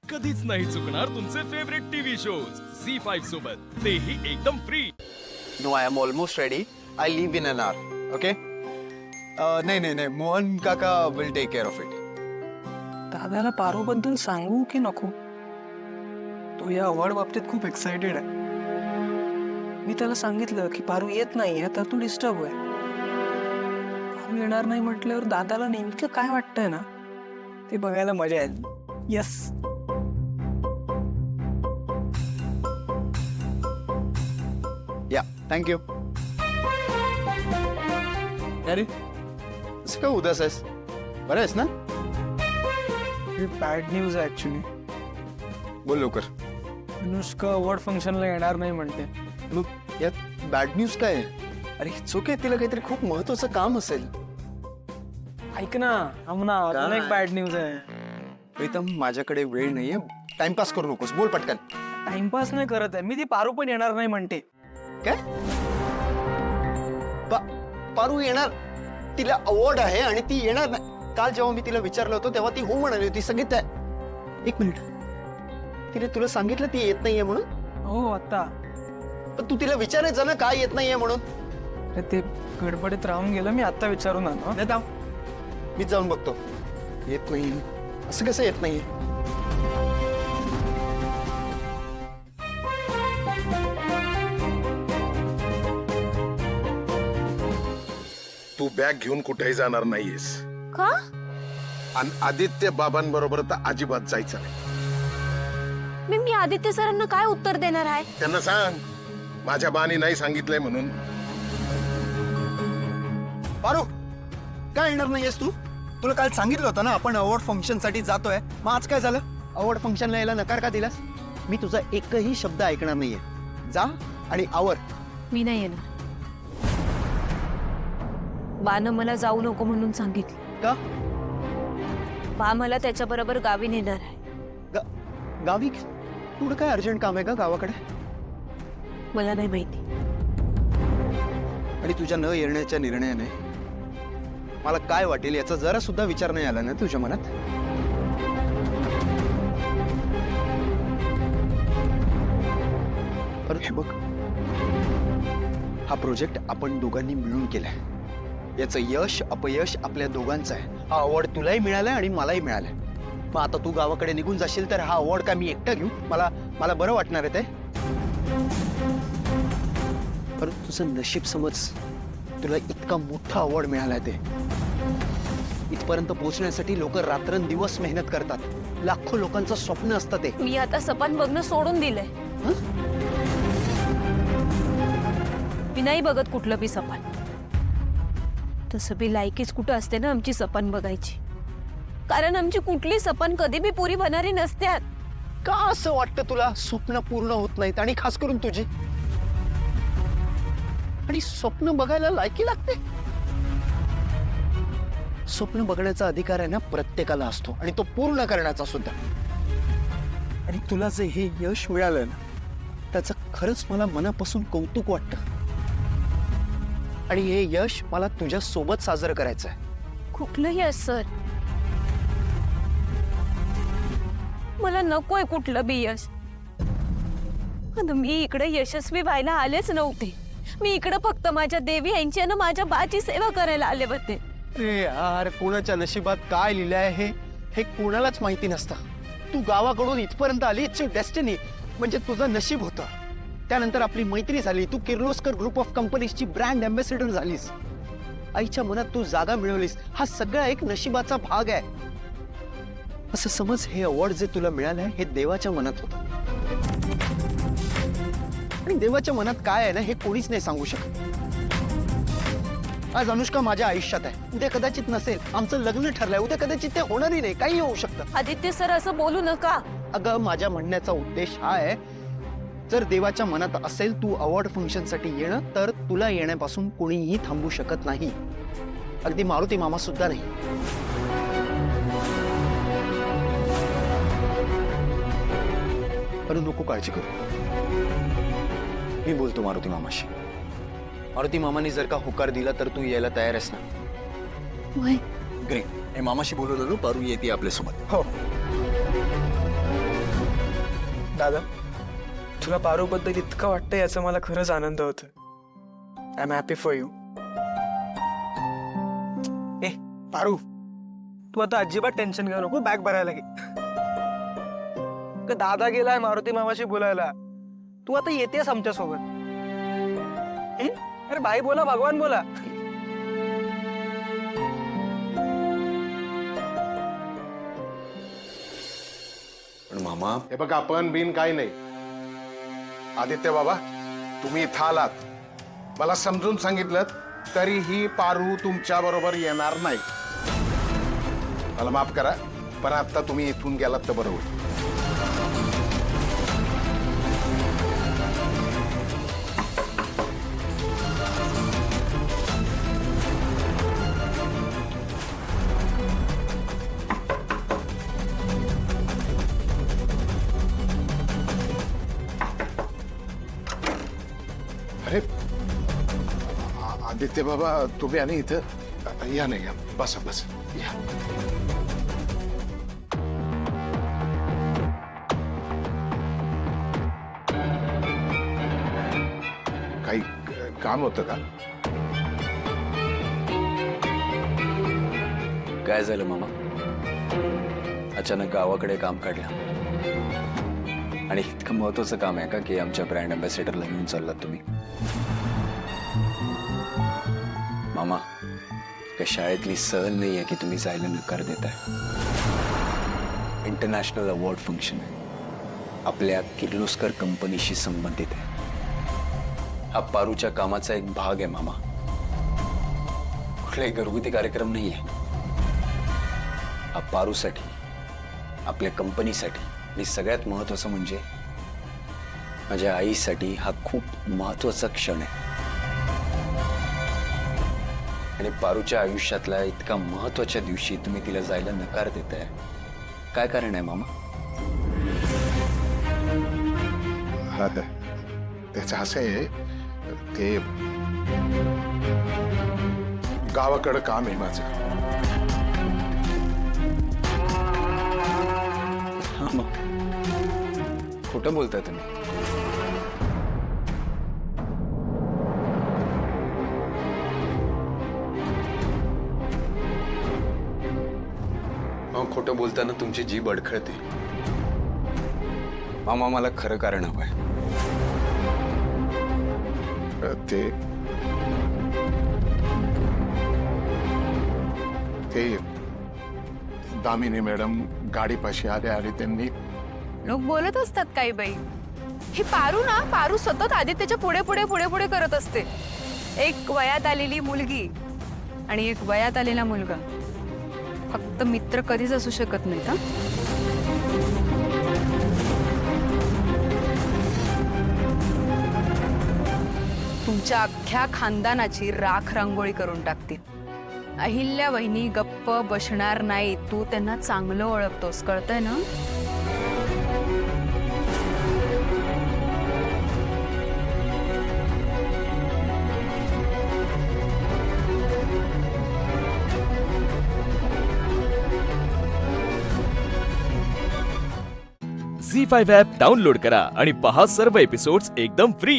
कधीच नाही चुकणार तुमचे फेवरेट टीव्ही शोज झी5 सोबत, तेही एकदम free. No, I am almost ready. I leave in an hour. Okay. नाही नाही नाही, मोहन काका will take care of it. दादाला पारूबद्दल सांगू की नको? तो या अवॉर्ड बाबतीत खूप एक्साइटेड आहे. मी त्याला सांगितलं की पारू येत नाहीये तर तू डिस्टर्ब आहे. पारू येणार नाही म्हटल्यावर दादाला नेमकं काय वाटतंय ना ते बघायला मजा येईल. यस. या, थँक्यू. अरे असं का उदास आहेस? बरं आहेस ना? बॅड न्यूज आहे ऍक्च्युली. बोल लवकर. अनुष्का अवॉर्ड फंक्शनला येणार नाही म्हणते. मग यात बॅड न्यूज काय आहे? अरे चुके, तिला काहीतरी खूप महत्वाचं काम असेल. ऐक ना, आमना अजून एक बॅड न्यूज आहे. प्रीतम, माझ्याकडे वेळ नाहीये. टाइमपास करू नकोस, बोल पटकन. टाइमपास नाही करत आहे मी. ती पारू पण येणार नाही म्हणते. काय? पारू येणार? तिला अवॉर्ड आहे आणि ती येणार नाही. काल जेव्हा मी तिला विचारलं होतं तेव्हा ती हो म्हणाली होती. सगळी एक मिनिट, तिने तुला सांगितलं ती येत नाहीये म्हणून? हो, आता. पण तू तिला विचारायचं ना काय येत नाहीये म्हणून. अरे ते गडबडीत राहून गेलं. मी आता विचारून आलो. नाही थांब, मीच जाऊन बघतो. येत नाही? असं कसं येत नाहीये? तू बॅग घेऊन कुठेही जाणार नाहीयेस. का? आणि आदित्य बाबांबरोबर तर अजिबात जायचं नाही. मी आदित्य सरांना काय उत्तर देणार आहे? त्यांना सांग माझ्या बानी नाही सांगितलंय म्हणून. पारू, काय येणार नाहीयेस तू? तुला काल सांगितलं होतं ना आपण अवॉर्ड फंक्शन साठी जातोय. मग आज काय झालं? अवॉर्ड फंक्शनला यायला नकार का दिलास? मी तुझा एकही शब्द ऐकणार नाहीये. जा आणि आवर. मी नाही येणार. बानं मला जाऊ नको म्हणून सांगितलं. का? बा मला त्याच्या बरोबर गावी नेणार आहे. गावी? पुढं काय अर्जंट काम आहे का गावाकडे? मला नाही माहिती. आणि तुझ्या न येण्याच्या निर्णयाने मला काय वाटेल याचा जरा सुद्धा विचार नाही आला ना तुझ्या मनात? पण हे बघ, हा प्रोजेक्ट आपण दोघांनी मिळून केलाय. याचं यश अपयश आपल्या दोघांचं आहे. हा अवॉर्ड तुलाही मिळालाय आणि मलाही मिळालाय. मग आता तू गावाकडे निघून जाशील तर हा अवॉर्ड का मी एकटा घेऊ? मला बरं वाटणार आहे ते. पण तुझं नशीब समज, तुला इतका मोठा अवॉर्ड मिळालाय. ते इथपर्यंत पोहोचण्यासाठी लोक रात्रंदिवस मेहनत करतात. लाखो लोकांचं स्वप्न असतं ते. मी आता सपन बघणं सोडून दिलंय. मी नाही बघत कुठलं बी सपन. तसं बी लायकीच कुठं असते ना आमची सपन बघायची. कारण आमची कुठली सपन कधी बी पुरी होणारी नसत्यात. का असं वाटतं तुला स्वप्न पूर्ण होत नाहीत? आणि खास करून तुझी. आणि स्वप्न बघायला लायकी लागते. स्वप्न बघण्याचा अधिकार आहे ना प्रत्येकाला असतो, आणि तो पूर्ण करण्याचा सुद्धा. आणि तुला जे हे यश मिळालं ना त्याचं खरंच मला मनापासून कौतुक वाटतं. आणि हे यश मला तुझ्या सोबत साजरं करायचं आहे. कुठलंही यश सर. मला नकोय कुठलं बी यश. आता मी इकडे यशस्वी व्हायला आलेच नव्हते. मी इकडे फक्त माझ्या देवी यांची आणि माझ्या बाची सेवा करायला आले होते. अरे यार, कोणाच्या नशिबात काय लिहिलंय हे कोणालाच माहिती नसतं. तू गावाकडून इथपर्यंत आली, इट्स युअर डेस्टिनी. म्हणजे तुझं नशीब होतं. त्यानंतर आपली मैत्री झाली. तू किर्लोस्कर ग्रुप ऑफ कंपनीजची ब्रँड अँबॅसेडर झालीस. आईच्या मनात तू जागा मिळवलीस. हा सगळा एक नशिबाचा भाग आहे. असं समज, हे अवॉर्ड जे तुला मिळालंय हे देवाच्या मनात होतं. आणि देवाच्या मनात काय आहे ना हे कोणीच नाही सांगू शकत. आज अनुष्का माझ्या आयुष्यात आहे, उद्या कदाचित नसेल. आमचं लग्न ठरलंय, उद्या कदाचित ते होणारही नाही. काही होऊ शकतं. आदित्य सर असं बोलू नका. अगं, माझ्या म्हणण्याचा उद्देश हा आहे, जर देवाच्या मनात असेल तू अवॉर्ड फंक्शन साठी येणं, तर तुला येण्यापासून कोणीही थांबू शकत नाही. अगदी मारुती मामा सुद्धा नाही. पण नको काळजी करू, मी बोलतो मारुती मामाशी. मारुती मामाने जर का होकार दिला तर तू यायला तयार आहेस ना? ग्रेट. हे मामाशी बोलवलं, पारू येते आपल्यासोबत. हो. दादा, तुला पारूबद्दल इतकं वाटतं याचा मला खरंच आनंद होतो. I am happy for you. ए पारू, तू आता अजिबात टेन्शन घेऊ नको, बॅग भरायला घे. दादा गेलाय मारुती मामाशी बोलायला, तू आता येतेस आमच्या सोबत. अरे भाई बोला, भगवान बोला. पण मामा हे बघा, आपण बिन काही नाही. आदित्य बाबा, तुम्ही इथं आलात, मला समजून सांगितलं तरीही पारू तुमच्या बरोबर येणार नाही. मला माफ करा, पण आता तुम्ही इथून गेलात तर बरं होईल. अरे आदित्य बाबा, तुम्ही आणि इथं या नाही, या बसा बस या. काही काम होतं का? काय झालं मामा? अचानक गावाकडे काम काढलं आणि इतकं महत्वाचं काम आहे का की आमच्या ब्रँड अँबॅसेडरला घेऊन चाललात तुम्ही? मामा, का शाळेतली सहल नाही आहे की तुम्ही जायला नकार देताय? इंटरनॅशनल अवॉर्ड फंक्शन आहे, आपल्या किर्लोस्कर कंपनीशी संबंधित आहे. हा पारूच्या कामाचा एक भाग आहे मामा, कुठलाही घरगुती कार्यक्रम नाही आहे. हा पारूसाठी, आपल्या कंपनीसाठी आणि सगळ्यात महत्वाचं म्हणजे माझ्या आईसाठी हा खूप महत्वाचा क्षण आहे. आणि पारूच्या आयुष्यातल्या इतका महत्वाच्या दिवशी तुम्ही तिला जायला नकार देताय, काय कारण आहे मामा? त्याचं असं आहे, ते गावाकडं काम आहे माझं. हा मग खोटं बोलताय तुम्ही. खोटं बोलताना तुमची जीभ अडखळते. मामा, मला खरं कारण हवंय. ते दामिनी मॅडम गाडीपाशी आले त्यांनी. लोक बोलत असतात काही बाई. ही पारू सतत आदित्यच्या पुढे पुढे पुढे पुढे करत असते. एक वयात आलेली मुलगी आणि एक वयात आलेला मुलगा फक्त मित्र कधीच असू शकत नाही का? तुमच्या अख्ख्या खानदानाची राख रांगोळी करून टाकतील. अहिल्या वहिनी गप्प बसणार नाही. तू त्यांना चांगलं ओळखतोस, कळतंय ना? झी5 ॲप डाउनलोड करा आणि पहा सर्व एपिसोड्स एकदम फ्री.